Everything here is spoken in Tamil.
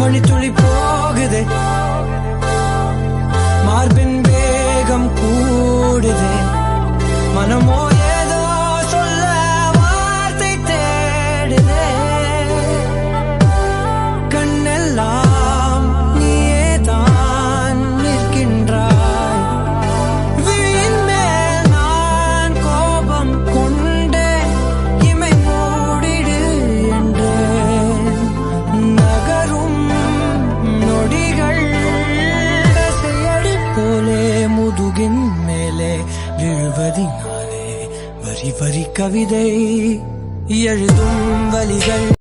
மணித்துளி போகுதே, மார்பின் வேகம் கூடுதே, மனமோ ஏதோ சொல்ல வார்த்தை தேடுதே, கண்ணெல்லாம் நீயேதான் நிற்கின்றாய், விழியின் மேல் நான் கோபம் கொண்டே இமை மூடிடு என்றேன். நகரும் நொடிகள் கசையடி போலே முதுகின் மேலே விழுவதினாலே வரி வரி கவிதை எழுதும் வலிகள்.